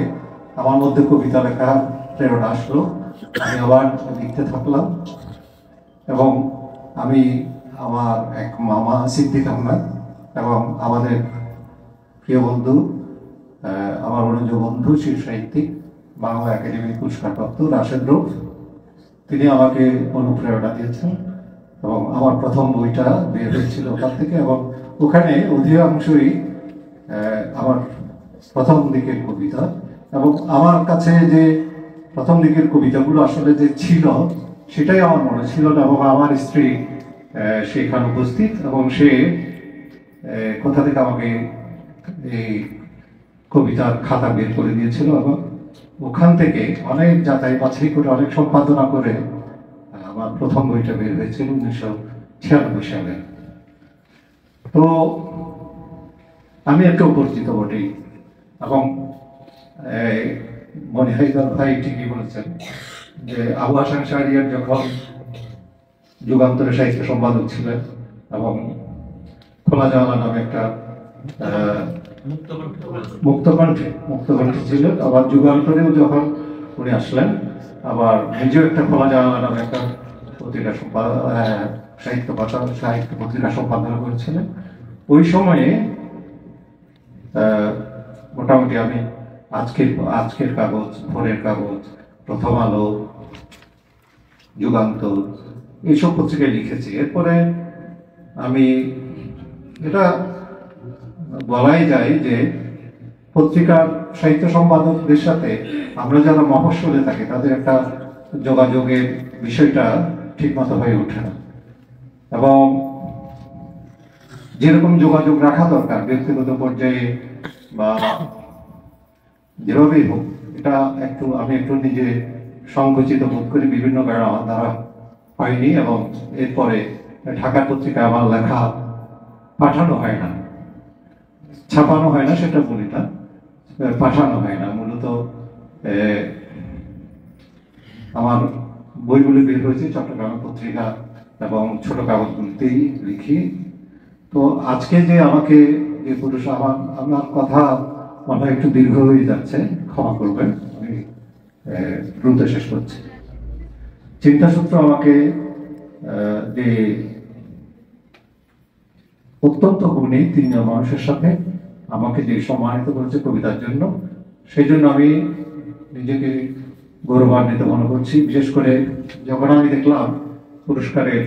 আমার মধ্যে কবিতা লেখার প্রেরণা আসলো। আমি আবার লিখতে থাকলাম এবং আমি আমার এক মামা সিদ্দিক আহমেদ এবং আমাদের প্রিয় বন্ধু আমার অনুজ বন্ধু শিশু সাহিত্যিক বাংলা একাডেমি পুরস্কারপ্রাপ্ত রাশেদ রুফ, তিনি আমাকে অনুপ্রেরণা দিয়েছেন এবং আমার প্রথম বইটা বের হয়েছিল ওখান থেকে এবং ওখানে অধিকাংশই আমার প্রথম দিকের কবিতা এবং আমার কাছে যে প্রথম দিকের কবিতাগুলো আসলে যে ছিল সেটাই আমার মনে ছিল না এবং আমার স্ত্রী সেখানে উপস্থিত এবং সে কোথা থেকে আমাকে এই কবিতার খাতা বের করে দিয়েছিল এবং ওখান থেকে অনেক যাচাই বাছাই করে অনেক সম্পাদনা করে আমার প্রথম বইটা বের হয়েছিল 1996 সালে। তো আমি একটা পরিচিত বটেই এবং মনে হয় ভাই ঠিকই বলেছেন যে আবু হাসান শাহরিয়ার যখন যুগান্তরে সাহিত্য সম্পাদক ছিলেন এবং খোলা জানালা নামে একটা মুক্তকণ্ঠে ছিল, আবার যুগান্তরেও যখন উনি আসলেন আবার নিজেও একটা খোলা জানালা নামে একটা পত্রিকা সাহিত্য পত্রিকা সম্পাদনা করেছিলেন। ওই সময়ে মোটামুটি আমি আজকের কাগজ, ভোরের কাগজ, প্রথম আলো, যুগান্তর এইসব পত্রিকায় লিখেছি। এরপরে আমি এটা বলাই যায় যে পত্রিকার সাহিত্য সম্পাদকদের সাথে আমরা যারা মফস্বলে থাকি তাদের একটা যোগাযোগের বিষয়টা ঠিকমতো হয়ে ওঠে না এবং যেরকম যোগাযোগ রাখা দরকার ব্যক্তিগত পর্যায়ে বা যেভাবেই হোক, এটা আমি একটু নিজে সংকুচিত বোধ করি বিভিন্ন কারণে আমার দ্বারা হয়নি এবং এরপরে ঢাকার পত্রিকায় আমার লেখা পাঠানো হয় না, ছাপানো হয় না, সেটা বলি না, পাঠানো হয় না। মূলত আমার বইগুলি বের হয়েছে চট্টগ্রাম পত্রিকা এবং ছোট কাগজগুলিতেই লিখি। তো আজকে যে আমাকে যে পুরুষ আমার কথা মনে হয় একটু দীর্ঘ হয়ে যাচ্ছে, ক্ষমা করবেন, আমি দ্রুত শেষ করছি। চিন্তাসূত্র আমাকে যে অত্যন্ত গুণী তিনজন মানুষের সাথে আমাকে যে সম্মানিত করেছে কবিতার জন্য, সেই জন্য আমি নিজেকে গৌরবান্বিত মনে করছি। বিশেষ করে যখন আমি দেখলাম পুরস্কারের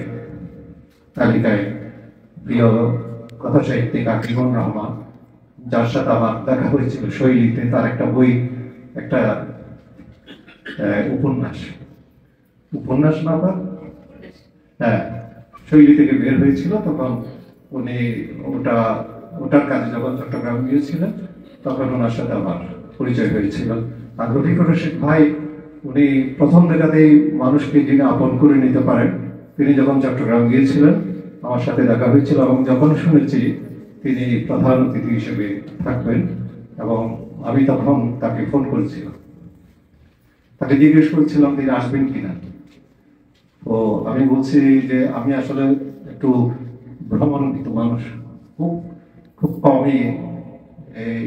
তালিকায় প্রিয় কথা সাহিত্যিক আকিবুর রহমান, যার সাথে আমার দেখা হয়েছিল শৈলীতে, তার একটা বই, একটা উপন্যাস না, হ্যাঁ, শৈলী থেকে বের হয়েছিল, তখন উনি ওটার কাজে যখন চট্টগ্রাম গিয়েছিলেন তখন ওনার সাথে আমার পরিচয় হয়েছিল। আর রফিকুর রশিদ ভাই, উনি প্রথম দেখাতেই মানুষকে যিনি আপন করে নিতে পারেন, তিনি যখন চট্টগ্রাম গিয়েছিলেন আমার সাথে দেখা হয়েছিল এবং যখন শুনেছি তিনি প্রধান অতিথি হিসেবে থাকবেন এবং আমি তখন তাকে ফোন করেছিলাম, তাকে জিজ্ঞেস করছিলাম তিনি আসবেন কিনা। তো আমি বলছি যে আমি আসলে একটু ভ্রমণকৃত মানুষ, খুব কমই এই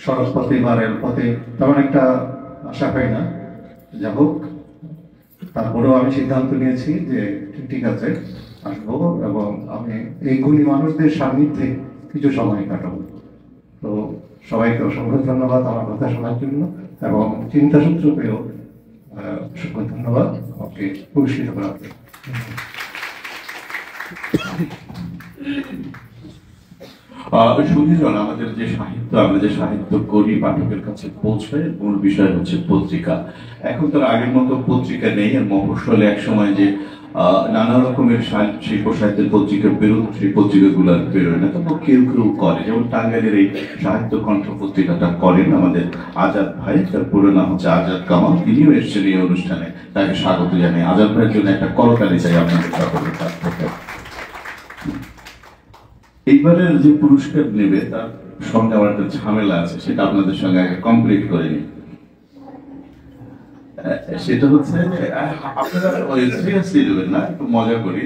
সড়ক পথে বা রেলপথে তেমন একটা আশা হয় না। যা হোক, তারপরেও আমি সিদ্ধান্ত নিয়েছি যে ঠিক আছে আসবো এবং আমি এই গুণী মানুষদের সান্নিধ্যে কিছু সময় কাটাবো। তো সবাইকে অসংখ্য ধন্যবাদ আমার কথা শোনার জন্য এবং চিন্তাসূত্রকেও অসংখ্য ধন্যবাদ আমাকে পুরস্কৃত করার জন্য। সুধীজন, আমাদের যে সাহিত্য, আমরা যে সাহিত্য করি পাঠকের কাছে পৌঁছায়, মূল বিষয় হচ্ছে পত্রিকা। এখন তো আগের মতো পত্রিকা নেই, আর মফস্বলে এক সময় যে নানা রকমের শিল্প সাহিত্যের পত্রিকা বেরোত, সেই পত্রিকাগুলো বেরোয় না, তবু কেউ কেউ করে। যেমন টাঙ্গাইলের এই সাহিত্য কণ্ঠ পত্রিকাটা করেন আমাদের আজাদ ভাই, তার পুরো নাম হচ্ছে আজাদ কামাল, তিনিও এসেছেন এই অনুষ্ঠানে, তাকে স্বাগত জানাই। আজাদ ভাইয়ের জন্য একটা করতালি চাই আপনাদের সকলের কাছ থেকে। এইবারের যে পুরস্কার নেবে তার সঙ্গে আমার একটা ঝামেলা আছে, সেটা আপনাদের সঙ্গে আগে কমপ্লিট করে নি। সেটা হচ্ছে আপনারা সিরিয়াসলি নেবেন না, একটু মজা করি।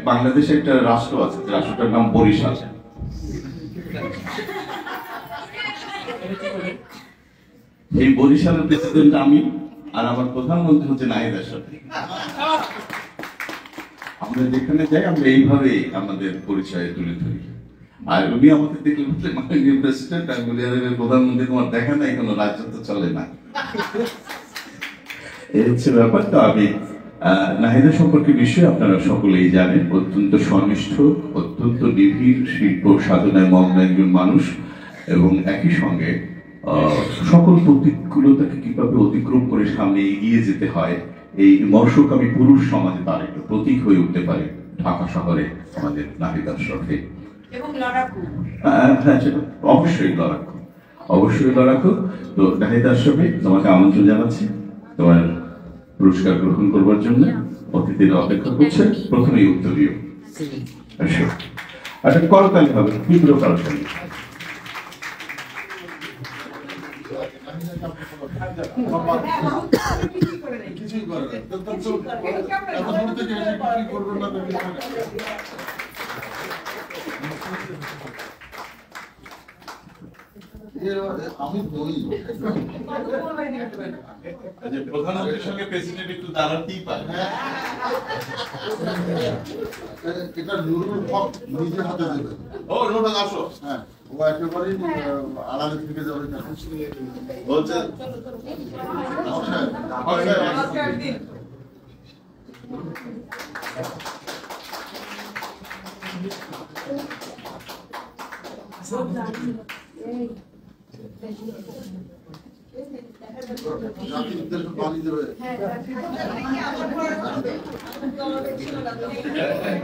বাংলাদেশে একটা রাষ্ট্র আছে, রাষ্ট্রটার নাম বরিশাল। এই বরিশালের প্রেসিডেন্ট আমি, আর আমার প্রধানমন্ত্রী হচ্ছে নাহিদ আশরাফ। আমরা যেখানে যাই আমরা এইভাবে আমাদের পরিচয় তুলে ধরি। আর উনি আমাকে দেখলে বলতে মাননীয় প্রেসিডেন্ট, আমি বলি আরে প্রধানমন্ত্রী তোমার দেখা নাই, কোনো রাজ্য তো চলে না। এই হচ্ছে ব্যাপার। তো আমি নাহিদা সম্পর্কে বিষয়ে আপনারা সকলেই জানেন, অত্যন্ত সনিষ্ঠ, অত্যন্ত নিবিড় শিল্প সাধনায় মগ্ন একজন মানুষ, এবং একই সঙ্গে সকল প্রতিকূলতাকে কিভাবে অতিক্রম করে সামনে এগিয়ে যেতে হয়, এই মর্ষকামী পুরুষ সমাজে তার একটা প্রতীক হয়ে উঠতে পারে ঢাকা শহরে আমাদের নাহিদ আশরাফে। হ্যাঁ, সেটা অবশ্যই লড়াকু, অবশ্যই লড়াকু। তো নাহিদ আশরাফে তোমাকে আমন্ত্রণ জানাচ্ছি তোমার পুরস্কার গ্রহণ করবার জন্য। অতিথিরা অপেক্ষা করছে, প্রথমেই উত্তর দিও। আচ্ছা, করতালি হবে, তীব্র করতালি। আমি বলি প্রধানমন্ত্রীর সঙ্গে প্রেসিডেন্ট একটু দাঁড়াতেই পারে। এটা নুরুল হক নিজে হাতে দেবে। ও নুরুল হক আসো। হ্যাঁ, ও একেবারেই আড়ালে থেকে যাবে না। বলছে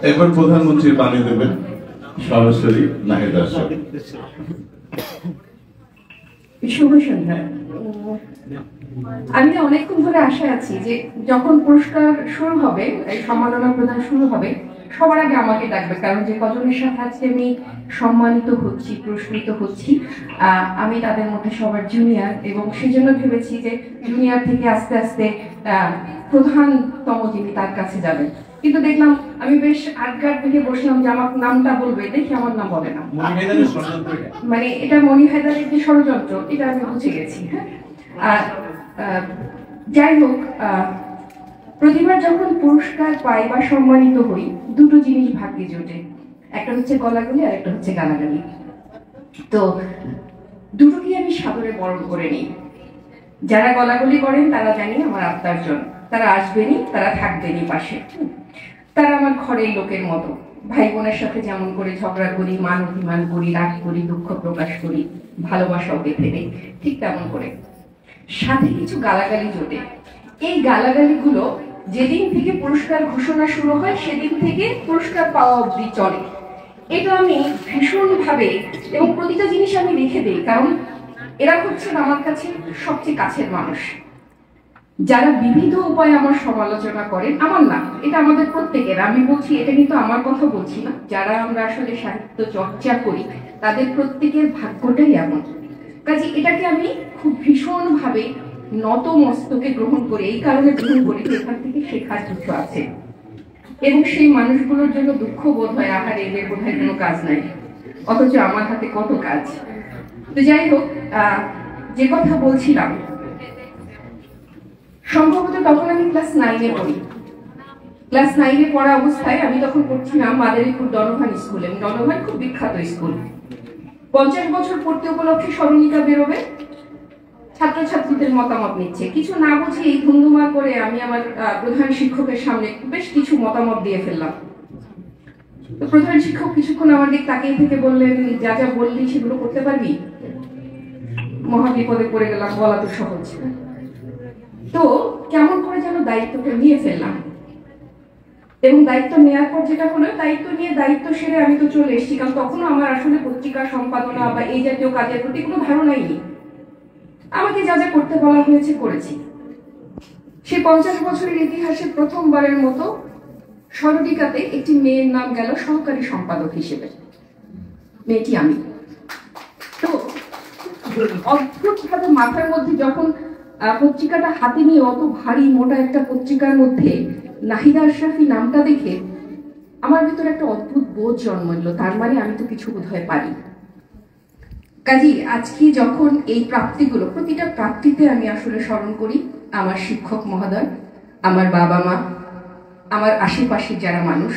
এবার প্রধানমন্ত্রী বাণী দেবেন সরাসরি নাহিদ আশরাফ। শুভ সন্ধ্যা। আমি অনেকক্ষণ ধরে আশায় আছি যে যখন পুরস্কার শুরু হবে, এই সম্মাননা প্রদান শুরু হবে, সবার আগে আমাকে ডাকবে, কারণ যে কজনের সাথে আজকে আমি সম্মানিত হচ্ছি, পুরস্কৃত হচ্ছি, আমি তাদের মধ্যে সবার জুনিয়র, এবং সেজন্য ভেবেছি যে জুনিয়র থেকে আস্তে আস্তে প্রধানতম যিনি তার কাছে যাবেন। কিন্তু দেখলাম আমি বেশ আটঘাট থেকে বসলাম যে আমার নামটা বলবে, দেখি আমার নাম বলে না। মানে এটা মনি হায়দারের যে ষড়যন্ত্র, এটা আমি বুঝে গেছি। হ্যাঁ, আর যাই হোক, প্রতিবার যখন পুরস্কার পাই বা সম্মানিত হই, দুটো জিনিস ভাগ্যে জোটে, একটা হচ্ছে গলাগলি আর একটা হচ্ছে গালাগালি। তো দুটোকে আমি সাদরে বরণ করে নিই। যারা গলাগলি করেন তারা জানি আমার আত্মার জন, তারা আসবেনই, তারা থাকবেনই পাশে। তারা আমার ঘরের লোকের মতো, ভাই বোনের সাথে যেমন করে ঝগড়া করি, মান অভিমান করি, রাগ করি, দুঃখ প্রকাশ করি, ভালোবাসাও বেঁধে নেই, ঠিক তেমন করে সাথে কিছু গালাগালি জোটে। এই গালাগালিগুলো যেদিন থেকে পুরস্কার ঘোষণা শুরু হয় সেদিন থেকে পুরস্কার পাওয়া অবধি চলে। এটা আমি ভীষণভাবে, এবং প্রতিটা জিনিস আমি লিখে দিই, কারণ এরা হচ্ছেন আমার কাছে সবচেয়ে কাছের মানুষ, যারা বিবিধ উপায়ে আমার সমালোচনা করেন। আমার না, এটা আমাদের প্রত্যেকের। আমি বলছি, এটা কিন্তু আমার কথা বলছি না, যারা আমরা আসলে সাহিত্য চর্চা করি তাদের প্রত্যেকের ভাগ্যটাই এমন। কাজে এটাকে আমি খুব ভীষণভাবে নত মস্তকে গ্রহণ করি, এই কারণে গ্রহণ করি এখান থেকে শেখার কিছু আছে, এবং সেই মানুষগুলোর জন্য দুঃখ বোধ হয়, আহার এদের বোধ হয় কোনো কাজ নাই, অথচ আমার হাতে কত কাজ। তো যাই হোক, যে কথা বলছিলাম, সম্ভবত তখন আমি ক্লাস 9-এ পড়ি। ক্লাস 9-এ পড়া অবস্থায় আমি তখন পড়ছিলাম মাদারীপুর ডনোভান স্কুলে। ডনোভান খুব বিখ্যাত স্কুল। 50 বছর পূর্তি উপলক্ষে স্মরণিকা বেরোবে, ছাত্রছাত্রীদের মতামত নিচ্ছে। কিছু না বুঝে এই ধুমধুমা করে আমি আমার প্রধান শিক্ষকের সামনে বেশ কিছু মতামত দিয়ে ফেললাম। তো প্রধান শিক্ষক কিছুক্ষণ আমার দিক তাকিয়ে থেকে বললেন, যা যা বললি সেগুলো করতে পারবি? মহাবিপদে পড়ে গেলাম, বলা তো সহজ। তো কেমন করে যেন দায়িত্বটা নিয়ে ফেললাম, এবং দায়িত্ব নেওয়ার পর যেটা হলো, দায়িত্ব নিয়ে দায়িত্ব সেরে আমি তো চলে এসেছি, কারণ তখনও আমার আসলে পত্রিকা সম্পাদনা বা এই জাতীয় কাজের প্রতি কোনো ধারণাই নেই। আমাকে যা যা করতে বলা হয়েছে করেছি। সে 50 বছরের ইতিহাসে প্রথমবারের মতো স্মরণিকাতে একটি মেয়ের নাম গেল সহকারী সম্পাদক হিসেবে, মেয়েটি আমি। তো অদ্ভুতভাবে মাথার মধ্যে যখন পত্রিকাটা হাতে নিয়ে, অত ভারী মোটা একটা পত্রিকার মধ্যে নাহিদা আশরাফি নামটা দেখে আমার ভিতরে একটা অদ্ভুত বোধ জন্ম নিল, তার মানে আমি তো কিছু বোধহয় পারি। কাজী আজকে যখন এই প্রাপ্তিগুলো, প্রতিটা প্রাপ্তিতে আমি আসলে স্মরণ করি আমার শিক্ষক মহোদয়, আমার বাবা মা, আমার আশেপাশের যারা মানুষ,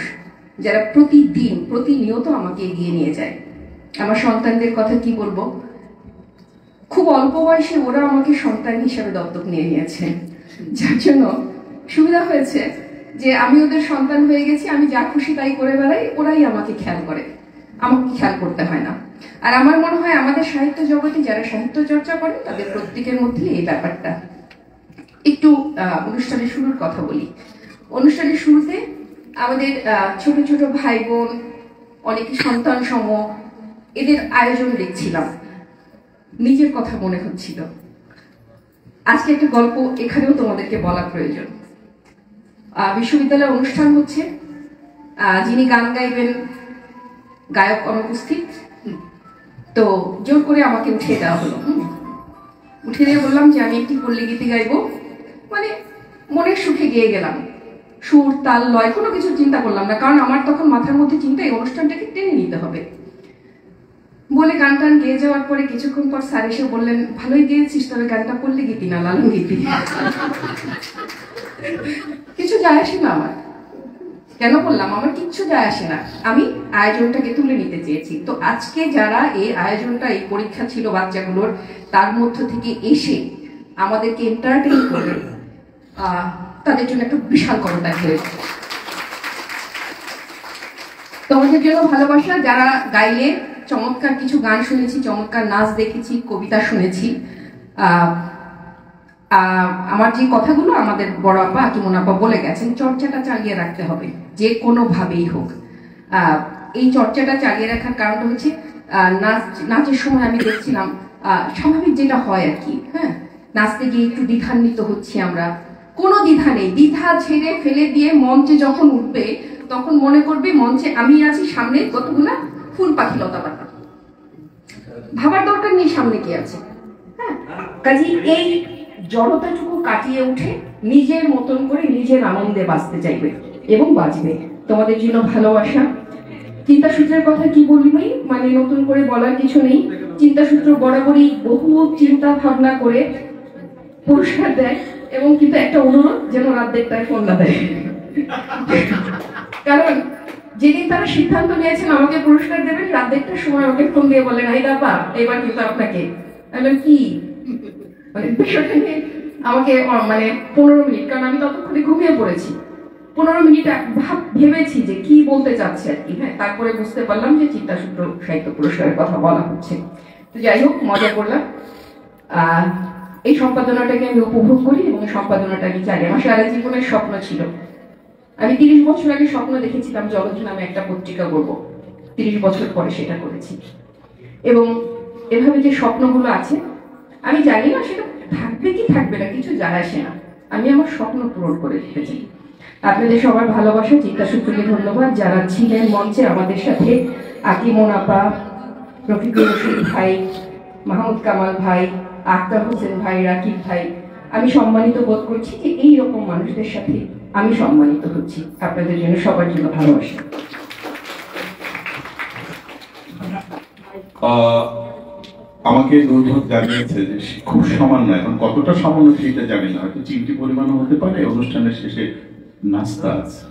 যারা প্রতিদিন প্রতিনিয়ত আমাকে এগিয়ে নিয়ে যায়। আমার সন্তানদের কথা কি বলবো, খুব অল্প বয়সে ওরা আমাকে সন্তান হিসাবে দত্তক নিয়ে নিয়েছে, যার জন্য সুবিধা হয়েছে যে আমি ওদের সন্তান হয়ে গেছি, আমি যা খুশি তাই করে বেড়াই, ওরাই আমাকে খেয়াল করে, আমাকে খেয়াল করতে হয় না। আর আমার মনে হয় আমাদের সাহিত্য জগতে যারা সাহিত্য চর্চা করে তাদের প্রত্যেকের মধ্যে এই ব্যাপারটা। একটু অনুষ্ঠানের শুরুর কথা বলি। অনুষ্ঠানের শুরুতে আমাদের ছোট ছোট ভাই বোন, অনেকে সন্তান সম, এদের আয়োজন দেখছিলাম, নিজের কথা মনে হচ্ছিল আজকে একটা গল্প এখানেও তোমাদেরকে বলা প্রয়োজন। বিশ্ববিদ্যালয়ে অনুষ্ঠান হচ্ছে, যিনি গান গাইবেন গায়ক অনুপস্থিত, তো জোর করে আমাকে উঠিয়ে দেওয়া হলো। উঠিয়ে দিয়ে বললাম যে আমি একটি পল্লী গীতি গাইবো, মানে মনের সুখে গেয়ে গেলাম, সুর তাল লয় কোনো কিছু চিন্তা করলাম না, কারণ আমার তখন মাথার মধ্যে চিন্তা এই অনুষ্ঠানটাকে টেনে নিতে হবে। বলে গান টান গেয়ে যাওয়ার পরে কিছুক্ষণ পর স্যার এসে বললেন, ভালোই গেয়েছিস, তবে গানটা পল্লী গীতি না, লালন গীতি। কিছু যায় আসে না আমার, কেন বললাম, আমার কিচ্ছু যায় আসে না, আমি আয়োজনটাকে তুলে নিতে চেয়েছি। তো আজকে যারা এই আয়োজনটা, এই পরীক্ষা ছিল বাচ্চাগুলোর, তার মধ্য থেকে এসে আমাদেরকে এন্টারটেইন করবে, তাদের জন্য একটা বিশাল করতালি হয়েছে। তোমাদের জন্য ভালোবাসা। যারা গাইলে, চমৎকার কিছু গান শুনেছি, চমৎকার নাচ দেখেছি, কবিতা শুনেছি। আমার যে কথাগুলো আমাদের বড় আপা আকিমুন আপা বলে গেছেন, চর্চাটা চালিয়ে রাখতে হবে যে কোনো ভাবেই হোক। এই চর্চাটা চালিয়ে রাখার কারণটা হচ্ছে নাচের সময় আমি দেখছিলাম স্বাভাবিক যেটা হয় আর কি, হ্যাঁ, নাচতে গিয়ে একটু দ্বিধান্বিত হচ্ছি আমরা, কোনো দ্বিধা নেই, দ্বিধা ছেড়ে ফেলে দিয়ে মঞ্চে যখন উঠবে তখন মনে করবে মঞ্চে আমি আছি, সামনে কতগুলা ফুল পাখি লতা পাতা, ভাবার দরকার নেই সামনে কি আছে। হ্যাঁ, কাজে এই জড়তাটুকু কাটিয়ে উঠে নিজের মতন করে নিজের আনন্দে বাঁচতে চাইবে এবং বাঁচবে। তোমাদের জন্য ভালোবাসা। চিন্তাসূত্রের কথা কি বলবি, মানে নতুন করে বলার কিছু নেই। চিন্তাসূত্র বরাবরই বহু চিন্তা ভাবনা করে পুরস্কার দেয়, এবং কিন্তু একটা অনুরোধ, যেন রাত দেড়টায় ফোন না দেয়, কারণ যেদিন তারা সিদ্ধান্ত নিয়েছেন আমাকে পুরস্কার দেবেন, রাত দেড়টার সময় আমাকে ফোন দিয়ে বলেন, এই দাপা এবার কিন্তু আপনাকে, আমি কি মানে বিষয়টা নিয়ে আমাকে মানে 15 মিনিট, কারণ আমি ততক্ষণে ঘুমিয়ে পড়েছি, 15 মিনিট ভেবেছি যে কি বলতে চাচ্ছে আর কি। হ্যাঁ, তারপরে বুঝতে পারলাম যে চিন্তাসূত্র সাহিত্য পুরস্কারের কথা বলা হচ্ছে। তো যাই হোক, মজা করলাম। এই সম্পাদনাটাকে আমি উপভোগ করি এবং সম্পাদনাটা আমি চাই। আমার সারা জীবনের স্বপ্ন ছিল, আমি 30 বছর আগে স্বপ্ন দেখেছিলাম জগৎ নামে একটা পত্রিকা করবো, 30 বছর পরে সেটা করেছি। এবং এভাবে যে স্বপ্নগুলো আছে, আমি জানি না সেটা থাকবে কি থাকবে না, কিছু যায় আসে না, আমি আমার স্বপ্ন পূরণ করে দিতে চাই। আপনাদের সবার ভালোবাসা, চিন্তাসূত্রকে ধন্যবাদ। যারা ছিলেন মঞ্চে আমাদের সাথে, আকিমুন আপা, রফিকুল রশিদ ভাই, মাহমুদ কামাল ভাই, আক্তার হোসেন ভাই, রাকিব ভাই, আমি সম্মানিত বোধ করছি যে এই রকম মানুষদের সাথে আমি সম্মানিত হচ্ছি। আপনাদের জন্য সবার জন্য ভালোবাসা। আমাকে অনুরোধ জানিয়েছে যে খুব সামান্য, এখন কতটা সামান্য সেটা জানি না, হয়তো চিমটি পরিমাণ হতে পারে, অনুষ্ঠানের শেষে নাস্তা আছে।